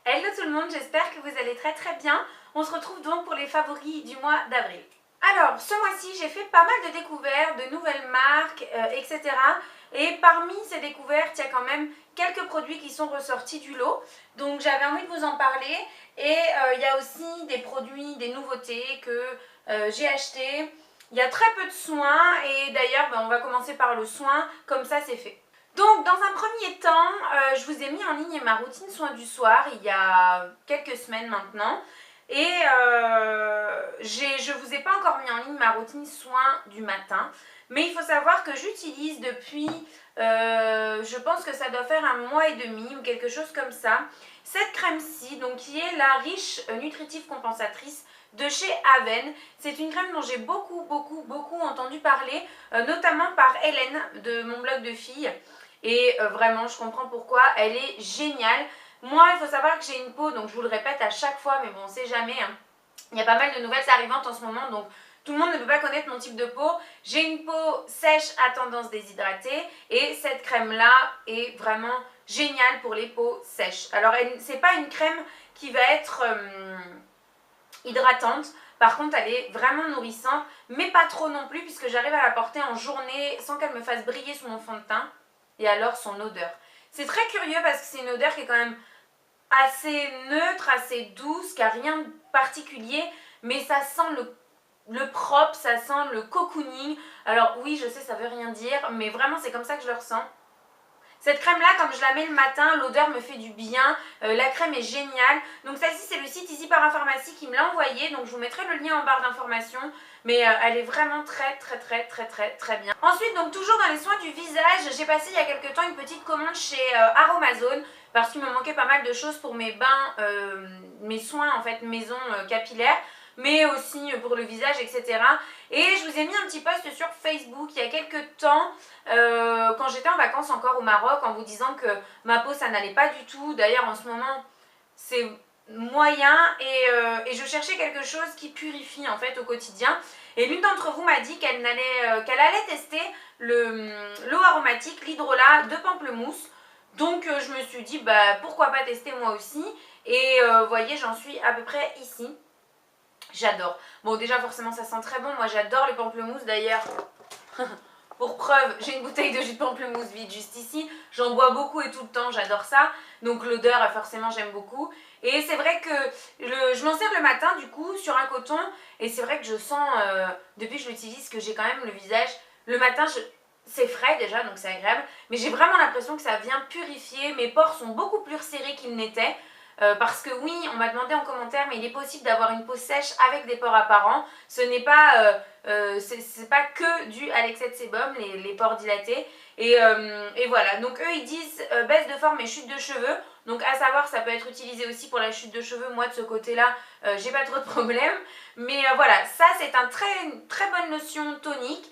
Hello tout le monde, j'espère que vous allez très bien. On se retrouve donc pour les favoris du mois d'avril. Alors, ce mois-ci, j'ai fait pas mal de découvertes, de nouvelles marques, etc. Et parmi ces découvertes, il y a quand même quelques produits qui sont ressortis du lot. Donc, j'avais envie de vous en parler. Et il y a aussi des produits, des nouveautés que j'ai achetés. Il y a très peu de soins et d'ailleurs, on va commencer par le soin, comme ça c'est fait. Donc, dans un premier temps, je vous ai mis en ligne ma routine soins du soir il y a quelques semaines maintenant. Et je ne vous ai pas encore mis en ligne ma routine soins du matin. Mais il faut savoir que j'utilise depuis, je pense que ça doit faire 1 mois et demi ou quelque chose comme ça, cette crème-ci, donc qui est la Riche Nutritive Compensatrice de chez Aven. C'est une crème dont j'ai beaucoup entendu parler, notamment par Hélène de mon blog de filles. Et vraiment, je comprends pourquoi, elle est géniale. Moi, il faut savoir que j'ai une peau, donc je vous le répète à chaque fois, mais bon, on sait jamais. Hein. Il y a pas mal de nouvelles arrivantes en ce moment, donc tout le monde ne peut pas connaître mon type de peau. J'ai une peau sèche à tendance déshydratée et cette crème-là est vraiment géniale pour les peaux sèches. Alors, c'est pas une crème qui va être hydratante. Par contre, elle est vraiment nourrissante, mais pas trop non plus, puisque j'arrive à la porter en journée sans qu'elle me fasse briller sur mon fond de teint. Et alors, son odeur. C'est très curieux parce que c'est une odeur qui est quand même assez neutre, assez douce, qui n'a rien de particulier, mais ça sent le propre, ça sent le cocooning. Alors oui, je sais, ça veut rien dire, mais vraiment, c'est comme ça que je le ressens. Cette crème-là, comme je la mets le matin, l'odeur me fait du bien. La crème est géniale. Donc celle-ci, c'est le site Easy Parapharmacie qui me l'a envoyée. Donc je vous mettrai le lien en barre d'informations. Mais elle est vraiment très bien. Ensuite, donc toujours dans les soins du visage, j'ai passé il y a quelques temps une petite commande chez Aromazone. Parce qu'il me manquait pas mal de choses pour mes bains, mes soins en fait maison capillaires. Mais aussi pour le visage, etc. Et je vous ai mis un petit post sur Facebook il y a quelques temps, quand j'étais en vacances encore au Maroc, en vous disant que ma peau, ça n'allait pas du tout. D'ailleurs, en ce moment, c'est moyen et je cherchais quelque chose qui purifie en fait au quotidien. Et l'une d'entre vous m'a dit qu'elle allait tester l'eau aromatique, l'hydrolat de pamplemousse. Donc je me suis dit, pourquoi pas tester moi aussi. Et vous voyez, j'en suis à peu près ici. J'adore. Bon, déjà, forcément, ça sent très bon. Moi, j'adore le pamplemousse. D'ailleurs, pour preuve, j'ai une bouteille de jus de pamplemousse vide juste ici. J'en bois beaucoup et tout le temps. J'adore ça. Donc, l'odeur, forcément, j'aime beaucoup. Et c'est vrai que je m'en sers le matin, du coup, sur un coton. Et c'est vrai que je sens, depuis que je l'utilise, que j'ai quand même le visage. Le matin, c'est frais déjà, donc c'est agréable. Mais j'ai vraiment l'impression que ça vient purifier. Mes pores sont beaucoup plus resserrés qu'ils n'étaient. Parce que oui, on m'a demandé en commentaire, mais il est possible d'avoir une peau sèche avec des pores apparents. Ce n'est pas, c'est pas que dû à l'excès de sébum, les pores dilatés. Et voilà, donc eux ils disent baisse de forme et chute de cheveux. Donc à savoir, ça peut être utilisé aussi pour la chute de cheveux. Moi de ce côté-là, j'ai pas trop de problème. Mais voilà, ça c'est une très bonne lotion tonique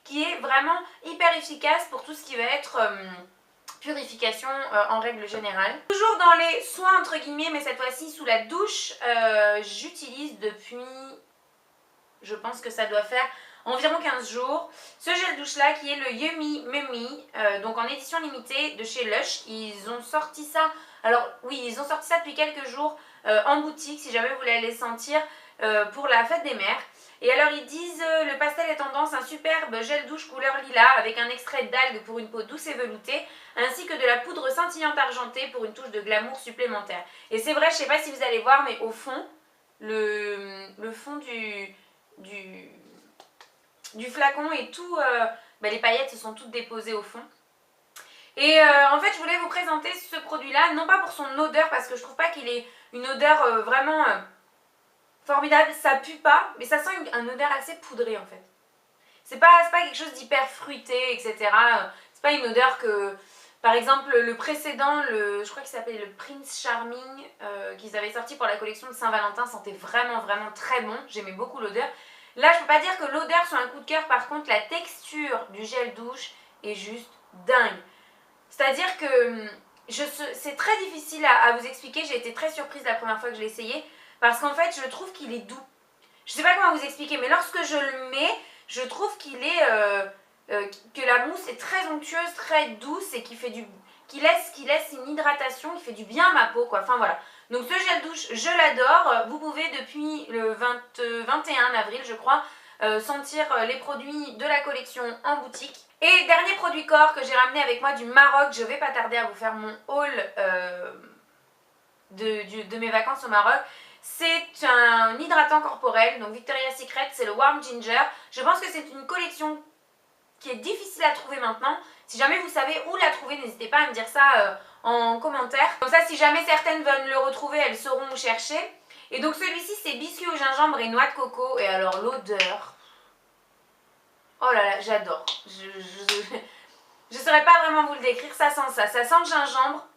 qui est vraiment hyper efficace pour tout ce qui va être purification en règle générale. Toujours dans les soins entre guillemets, mais cette fois-ci sous la douche, j'utilise depuis, je pense que ça doit faire environ 15 jours, ce gel douche là qui est le Yummy Mummy, donc en édition limitée de chez Lush. Ils ont sorti ça, alors oui, ils ont sorti ça depuis quelques jours en boutique si jamais vous voulez aller sentir pour la fête des mères. Et alors ils disent le pastel est tendance, un superbe gel douche couleur lilas avec un extrait d'algues pour une peau douce et veloutée, ainsi que de la poudre scintillante argentée pour une touche de glamour supplémentaire. Et c'est vrai, je ne sais pas si vous allez voir, mais au fond, le fond du flacon et tout, les paillettes se sont toutes déposées au fond. Et en fait, je voulais vous présenter ce produit-là, non pas pour son odeur, parce que je trouve pas qu'il ait une odeur vraiment formidable, ça pue pas, mais ça sent une odeur assez poudrée en fait. C'est pas quelque chose d'hyper fruité, etc. C'est pas une odeur que, par exemple, le précédent, je crois qu'il s'appelait le Prince Charming, qu'ils avaient sorti pour la collection de Saint-Valentin, sentait vraiment très bon. J'aimais beaucoup l'odeur. Là, je peux pas dire que l'odeur soit un coup de cœur, par contre, la texture du gel douche est juste dingue. C'est-à-dire que c'est très difficile à vous expliquer. J'ai été très surprise la première fois que je l'ai essayé. Parce qu'en fait, je trouve qu'il est doux. Je sais pas comment vous expliquer, mais lorsque je le mets, je trouve qu'il est que la mousse est très onctueuse, très douce et qui qui laisse une hydratation, qui fait du bien à ma peau quoi, enfin voilà. Donc ce gel douche, je l'adore, vous pouvez depuis le 21 avril je crois, sentir les produits de la collection en boutique. Et dernier produit corps que j'ai ramené avec moi du Maroc, je vais pas tarder à vous faire mon haul de mes vacances au Maroc. C'est un hydratant corporel, donc Victoria's Secret, c'est le Warm Ginger. Je pense que c'est une collection qui est difficile à trouver maintenant. Si jamais vous savez où la trouver, n'hésitez pas à me dire ça en commentaire. Comme ça, si jamais certaines veulent le retrouver, elles sauront où chercher. Et donc celui-ci, c'est biscuit au gingembre et noix de coco. Et alors l'odeur... Oh là là, j'adore. Je saurais pas vraiment vous le décrire, ça sent ça. Ça sent le gingembre,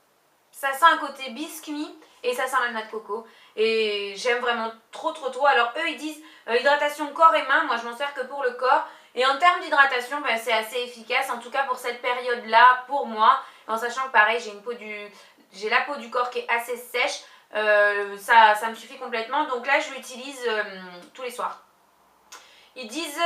ça sent un côté biscuit et ça sent la noix de coco. Et j'aime vraiment trop. Alors eux ils disent hydratation corps et mains, moi je m'en sers que pour le corps. Et en termes d'hydratation, ben, c'est assez efficace, en tout cas pour cette période-là, pour moi. En sachant que pareil, j'ai la peau du corps qui est assez sèche, ça me suffit complètement. Donc là je l'utilise tous les soirs. Ils disent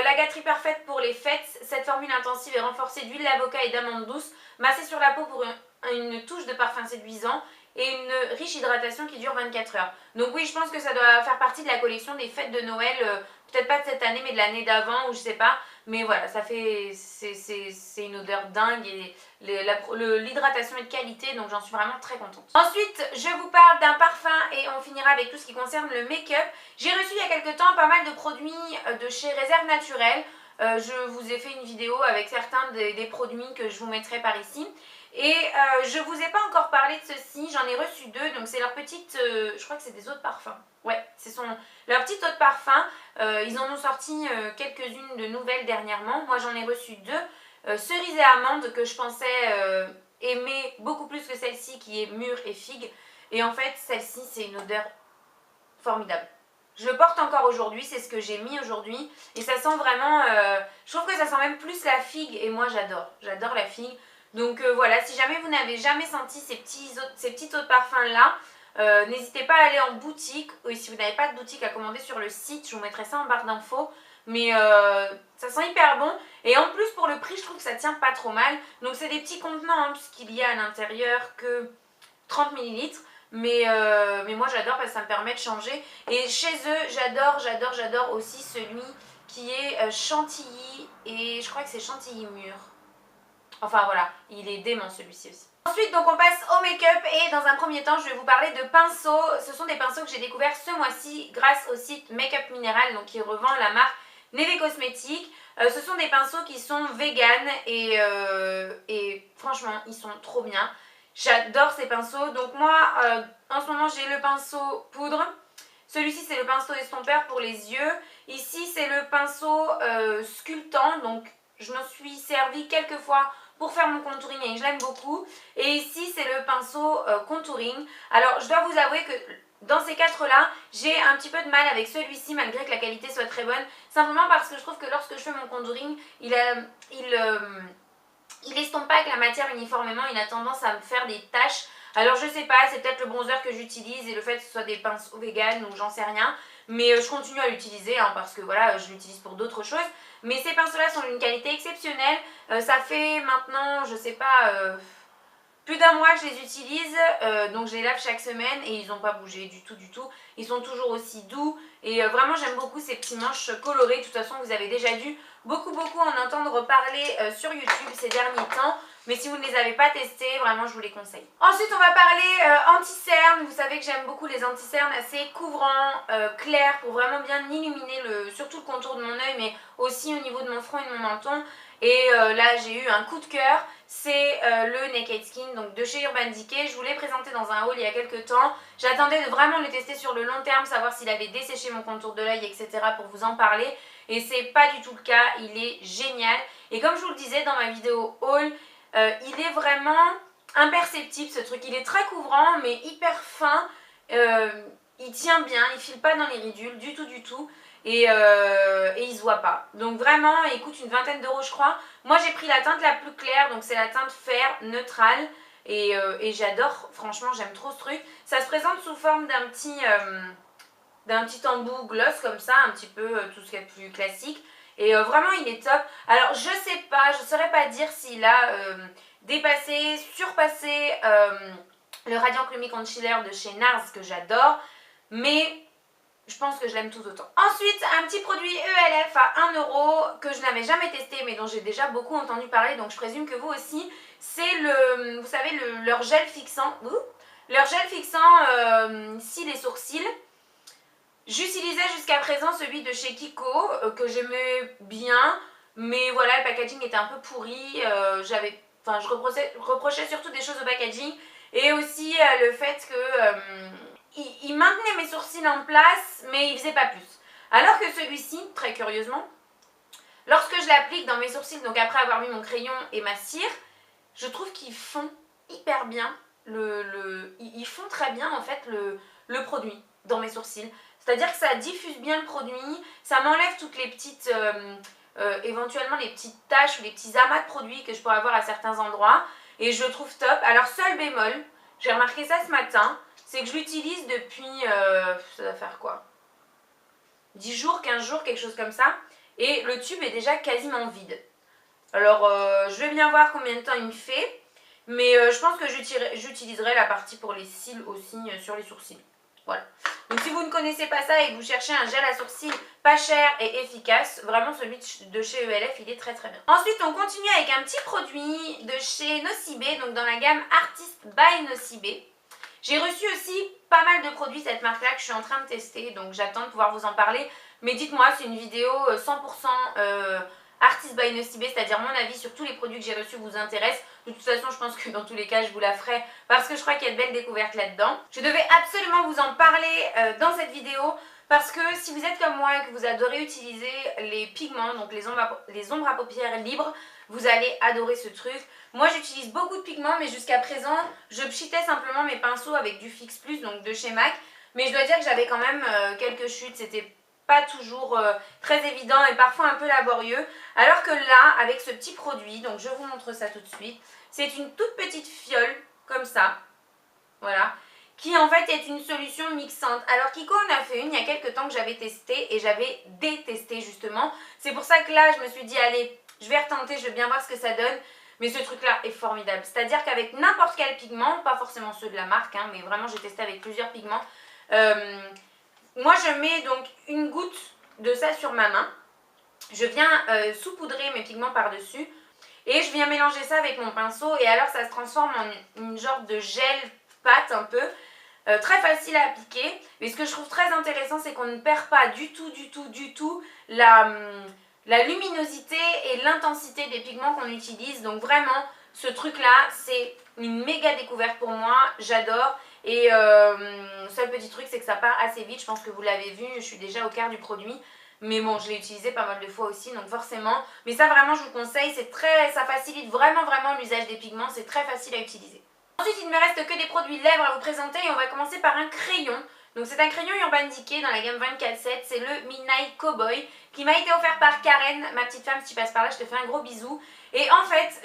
la gâterie parfaite pour les fêtes. Cette formule intensive est renforcée d'huile d'avocat et d'amandes douces, massée sur la peau pour une touche de parfum séduisant et une riche hydratation qui dure 24 heures. Donc oui, je pense que ça doit faire partie de la collection des fêtes de Noël, peut-être pas de cette année mais de l'année d'avant ou je sais pas. Mais voilà, ça fait c'est une odeur dingue et l'hydratation est de qualité, donc j'en suis vraiment très contente. Ensuite, je vous parle d'un parfum et on finira avec tout ce qui concerne le make-up. J'ai reçu il y a quelques temps pas mal de produits de chez Réserve Naturelle. Je vous ai fait une vidéo avec certains des produits que je vous mettrai par ici. Et je vous ai pas encore parlé de ceci, j'en ai reçu deux, donc c'est leur petite, je crois que c'est des eaux de parfum. Ouais, c'est leur petite eau de parfum. Ils en ont sorti quelques-unes de nouvelles dernièrement. Moi j'en ai reçu deux, cerise et amande que je pensais aimer beaucoup plus que celle-ci qui est mûre et figue. Et en fait celle-ci c'est une odeur formidable. Je le porte encore aujourd'hui, c'est ce que j'ai mis aujourd'hui. Et ça sent vraiment, je trouve que ça sent même plus la figue et moi j'adore la figue. Donc voilà, si jamais vous n'avez jamais senti ces petites eaux de parfum là, n'hésitez pas à aller en boutique. Ou si vous n'avez pas de boutique à commander sur le site, je vous mettrai ça en barre d'infos. Mais ça sent hyper bon. Et en plus pour le prix, je trouve que ça tient pas trop mal. Donc c'est des petits contenants hein, puisqu'il y a à l'intérieur que 30 ml. Mais moi j'adore parce que ça me permet de changer. Et chez eux, j'adore aussi celui qui est chantilly. Et je crois que c'est chantilly mûr. Enfin voilà, il est dément celui-ci aussi. Ensuite, donc on passe au make-up et dans un premier temps, je vais vous parler de pinceaux. Ce sont des pinceaux que j'ai découverts ce mois-ci grâce au site Make-up Mineral, donc qui revend la marque Neve Cosmetics. Ce sont des pinceaux qui sont vegan et franchement, ils sont trop bien. J'adore ces pinceaux. Donc moi, en ce moment, j'ai le pinceau poudre. Celui-ci, c'est le pinceau estompeur pour les yeux. Ici, c'est le pinceau sculptant. Donc, je m'en suis servi quelques fois pour faire mon contouring et je l'aime beaucoup. Et ici, c'est le pinceau contouring. Alors, je dois vous avouer que dans ces quatre-là, j'ai un petit peu de mal avec celui-ci malgré que la qualité soit très bonne. Simplement parce que je trouve que lorsque je fais mon contouring, il estompe pas avec la matière uniformément. Il a tendance à me faire des taches. Alors, je sais pas, c'est peut-être le bronzer que j'utilise et le fait que ce soit des pinceaux vegan ou j'en sais rien. Mais je continue à l'utiliser hein, parce que voilà, je l'utilise pour d'autres choses. Mais ces pinceaux-là sont d'une qualité exceptionnelle. Ça fait maintenant, je sais pas, plus d'un mois que je les utilise. Donc je les lave chaque semaine et ils n'ont pas bougé du tout. Ils sont toujours aussi doux. Et vraiment, j'aime beaucoup ces petits manches colorés. De toute façon, vous avez déjà dû beaucoup en entendre parler sur YouTube ces derniers temps. Mais si vous ne les avez pas testés, vraiment je vous les conseille. Ensuite on va parler anti-cerne. Vous savez que j'aime beaucoup les anti-cernes assez couvrants, clairs, pour vraiment bien illuminer surtout le contour de mon œil, mais aussi au niveau de mon front et de mon menton. Et là j'ai eu un coup de cœur, c'est le Naked Skin donc de chez Urban Decay. Je vous l'ai présenté dans un haul il y a quelques temps. J'attendais de vraiment le tester sur le long terme, savoir s'il avait desséché mon contour de l'œil, etc. pour vous en parler. Et c'est pas du tout le cas, il est génial. Et comme je vous le disais dans ma vidéo haul, il est vraiment imperceptible ce truc. Il est très couvrant mais hyper fin. Il tient bien, il file pas dans les ridules du tout. Et il se voit pas. Donc vraiment, il coûte une vingtaine d'euros je crois. Moi j'ai pris la teinte la plus claire, donc c'est la teinte fer neutrale. Et j'adore, franchement j'aime trop ce truc. Ça se présente sous forme d'un petit embout gloss comme ça, un petit peu tout ce qui est plus classique. Et vraiment il est top. Alors je sais pas, je saurais pas dire s'il a dépassé, surpassé le Radiant Clummy Concealer de chez NARS que j'adore. Mais je pense que je l'aime tout autant. Ensuite, un petit produit ELF à 1 euro que je n'avais jamais testé mais dont j'ai déjà beaucoup entendu parler, donc je présume que vous aussi. C'est le, vous savez, leur gel fixant. Leur gel fixant cils et sourcils. J'utilisais jusqu'à présent celui de chez Kiko que j'aimais bien, mais voilà, le packaging était un peu pourri. Je reprochais surtout des choses au packaging et aussi le fait que il maintenait mes sourcils en place, mais il faisait pas plus. Alors que celui-ci, très curieusement, lorsque je l'applique dans mes sourcils, donc après avoir mis mon crayon et ma cire, je trouve qu'ils font hyper bien, ils font très bien en fait le produit dans mes sourcils. C'est-à-dire que ça diffuse bien le produit, ça m'enlève toutes les petites, éventuellement les petites taches ou les petits amas de produits que je pourrais avoir à certains endroits. Et je le trouve top. Alors seul bémol, j'ai remarqué ça ce matin, c'est que je l'utilise depuis, ça va faire quoi, 10 jours, 15 jours, quelque chose comme ça. Et le tube est déjà quasiment vide. Alors je vais bien voir combien de temps il me fait. Mais je pense que j'utiliserai la partie pour les cils aussi sur les sourcils. Voilà. Donc si vous ne connaissez pas ça et que vous cherchez un gel à sourcils pas cher et efficace, vraiment celui de chez ELF, il est très très bien. Ensuite, on continue avec un petit produit de chez Nocibé, donc dans la gamme Artist by Nocibé. J'ai reçu aussi pas mal de produits de cette marque-là que je suis en train de tester, donc j'attends de pouvoir vous en parler. Mais dites-moi, c'est une vidéo 100% Artist by Nocibé, c'est-à-dire mon avis sur tous les produits que j'ai reçus vous intéresse. De toute façon, je pense que dans tous les cas, je vous la ferai parce que je crois qu'il y a de belles découvertes là-dedans. Je devais absolument vous en parler dans cette vidéo parce que si vous êtes comme moi et que vous adorez utiliser les pigments, donc les ombres à paupières libres, vous allez adorer ce truc. Moi, j'utilise beaucoup de pigments, mais jusqu'à présent, je pchitais simplement mes pinceaux avec du Fix Plus, donc de chez MAC. Mais je dois dire que j'avais quand même quelques chutes, c'était pas toujours très évident et parfois un peu laborieux. Alors que là, avec ce petit produit, donc je vous montre ça tout de suite, c'est une toute petite fiole, comme ça, voilà, qui en fait est une solution mixante. Alors Kiko en a fait une il y a quelques temps que j'avais testé et j'avais détesté justement. C'est pour ça que là, je me suis dit, allez, je vais retenter, je vais bien voir ce que ça donne. Mais ce truc-là est formidable. C'est-à-dire qu'avec n'importe quel pigment, pas forcément ceux de la marque, hein, mais vraiment j'ai testé avec plusieurs pigments, moi je mets donc une goutte de ça sur ma main. Je viens saupoudrer mes pigments par-dessus. Et je viens mélanger ça avec mon pinceau et alors ça se transforme en une genre de gel pâte un peu, très facile à appliquer. Mais ce que je trouve très intéressant, c'est qu'on ne perd pas du tout la luminosité et l'intensité des pigments qu'on utilise. Donc vraiment, ce truc-là, c'est une méga découverte pour moi, j'adore. Et seul petit truc, c'est que ça part assez vite, je pense que vous l'avez vu, je suis déjà au quart du produit. Mais bon, je l'ai utilisé pas mal de fois aussi, donc forcément. Mais ça, vraiment, je vous conseille. Ça facilite vraiment l'usage des pigments. C'est très facile à utiliser. Ensuite, il ne me reste que des produits lèvres à vous présenter. Et on va commencer par un crayon. Donc, c'est un crayon Urban Decay dans la gamme 24/7. C'est le Midnight Cowboy qui m'a été offert par Karen, ma petite femme. Si tu passes par là, je te fais un gros bisou. Et en fait,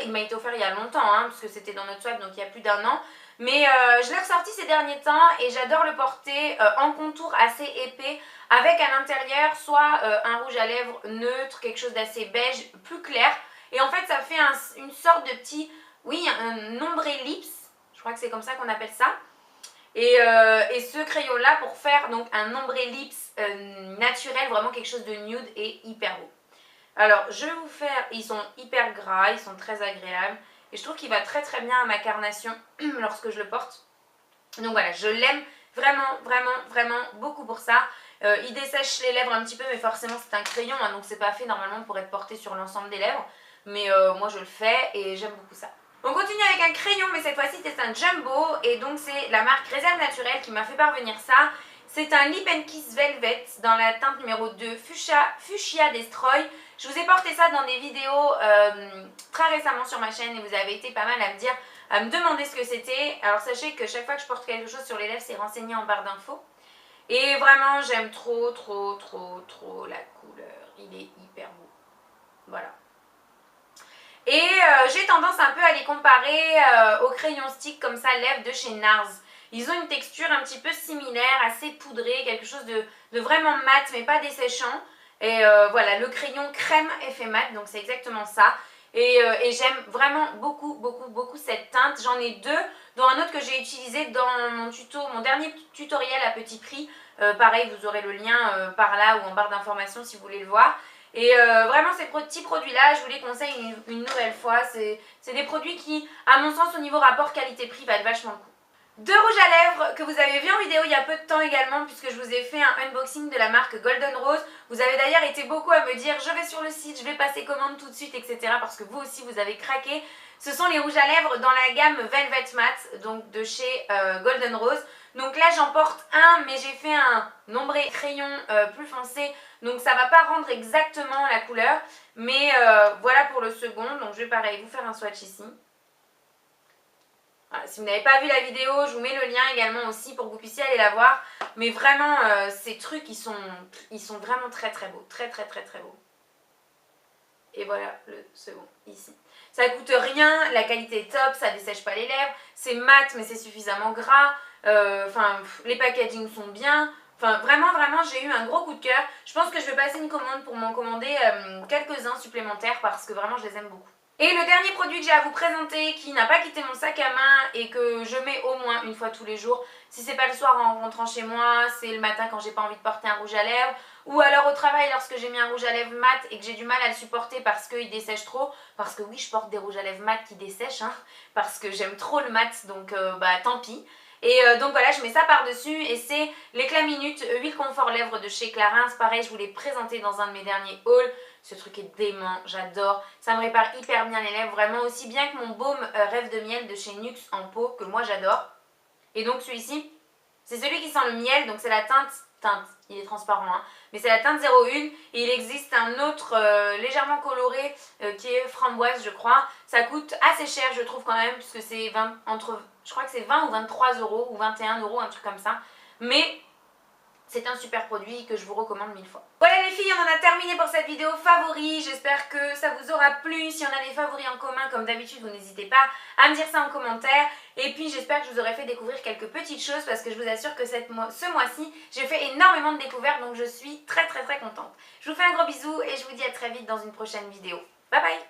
il m'a été offert il y a longtemps, hein, parce que c'était dans notre swap, donc il y a plus d'1 an. Mais je l'ai ressorti ces derniers temps et j'adore le porter en contour assez épais avec à l'intérieur soit un rouge à lèvres neutre, quelque chose d'assez beige, plus clair. Et en fait ça fait une sorte de petit, oui, un ombre lips, je crois que c'est comme ça qu'on appelle ça. Et ce crayon là pour faire donc un ombre lips naturel, vraiment quelque chose de nude et hyper beau. Alors je vais vous faire, ils sont hyper gras, ils sont très agréables. Et je trouve qu'il va très bien à ma carnation lorsque je le porte. Donc voilà, je l'aime vraiment beaucoup pour ça. Il dessèche les lèvres un petit peu, mais forcément c'est un crayon, hein, donc c'est pas fait normalement pour être porté sur l'ensemble des lèvres. Mais moi je le fais et j'aime beaucoup ça. On continue avec un crayon, mais cette fois-ci c'est un Jumbo. Et donc c'est la marque Réserve Naturelle qui m'a fait parvenir ça. C'est un Lip & Kiss Velvet dans la teinte numéro 2 Fuchsia Destroy. Je vous ai porté ça dans des vidéos très récemment sur ma chaîne et vous avez été pas mal à me demander ce que c'était. Alors sachez que chaque fois que je porte quelque chose sur les lèvres, c'est renseigné en barre d'infos. Et vraiment, j'aime trop la couleur. Il est hyper beau. Voilà. Et j'ai tendance un peu à les comparer aux crayons stick comme ça, lèvres de chez NARS. Ils ont une texture un petit peu similaire, assez poudrée, quelque chose de vraiment mat mais pas desséchant. Et voilà, le crayon crème effet mat, donc c'est exactement ça. Et j'aime vraiment beaucoup cette teinte. J'en ai deux, dont un autre que j'ai utilisé dans mon tuto, mon dernier tutoriel à petit prix. Pareil, vous aurez le lien par là ou en barre d'informations si vous voulez le voir. Et vraiment ces petits produits là je vous les conseille une nouvelle fois, c'est des produits qui à mon sens au niveau rapport qualité-prix valent vachement le coup. Deux rouges à lèvres que vous avez vu en vidéo il y a peu de temps également, puisque je vous ai fait un unboxing de la marque Golden Rose. Vous avez d'ailleurs été beaucoup à me dire je vais sur le site, je vais passer commande tout de suite, etc. parce que vous aussi vous avez craqué. Ce sont les rouges à lèvres dans la gamme Velvet Matte, donc de chez Golden Rose. Donc là j'en porte un, mais j'ai fait un ombré crayon plus foncé, donc ça va pas rendre exactement la couleur. Mais voilà pour le second, donc je vais pareil vous faire un swatch ici. Voilà, si vous n'avez pas vu la vidéo, je vous mets le lien également aussi pour que vous puissiez aller la voir. Mais vraiment, ces trucs, ils sont vraiment très beaux. Très beaux. Et voilà le second, ici. Ça coûte rien, la qualité est top, ça dessèche pas les lèvres. C'est mat, mais c'est suffisamment gras. Les packagings sont bien. Enfin, vraiment, j'ai eu un gros coup de cœur. Je pense que je vais passer une commande pour m'en commander quelques-uns supplémentaires parce que vraiment, je les aime beaucoup. Et le dernier produit que j'ai à vous présenter, qui n'a pas quitté mon sac à main et que je mets au moins une fois tous les jours, si c'est pas le soir en rentrant chez moi, c'est le matin quand j'ai pas envie de porter un rouge à lèvres, ou alors au travail lorsque j'ai mis un rouge à lèvres mat et que j'ai du mal à le supporter parce qu'il dessèche trop, parce que oui je porte des rouges à lèvres mat qui dessèchent, hein, parce que j'aime trop le mat, donc tant pis. Et donc voilà, je mets ça par-dessus et c'est l'éclat minute huile confort lèvres de chez Clarins. Pareil, je vous l'ai présenté dans un de mes derniers hauls. Ce truc est dément, j'adore. Ça me répare hyper bien les lèvres, vraiment aussi bien que mon baume Rêve de miel de chez Nux en pot, que moi j'adore. Et donc celui-ci, c'est celui qui sent le miel, donc c'est la teinte, il est transparent, hein, mais c'est la teinte 01. Et il existe un autre légèrement coloré qui est framboise, je crois. Ça coûte assez cher, je trouve quand même, puisque c'est je crois que c'est 20 ou 23 euros, ou 21 euros, un truc comme ça. Mais c'est un super produit que je vous recommande 1000 fois. Voilà les filles, on en a terminé pour cette vidéo favoris. J'espère que ça vous aura plu. Si on a des favoris en commun, comme d'habitude, vous n'hésitez pas à me dire ça en commentaire. Et puis j'espère que je vous aurai fait découvrir quelques petites choses parce que je vous assure que ce mois-ci, j'ai fait énormément de découvertes, donc je suis très contente. Je vous fais un gros bisou et je vous dis à très vite dans une prochaine vidéo. Bye bye!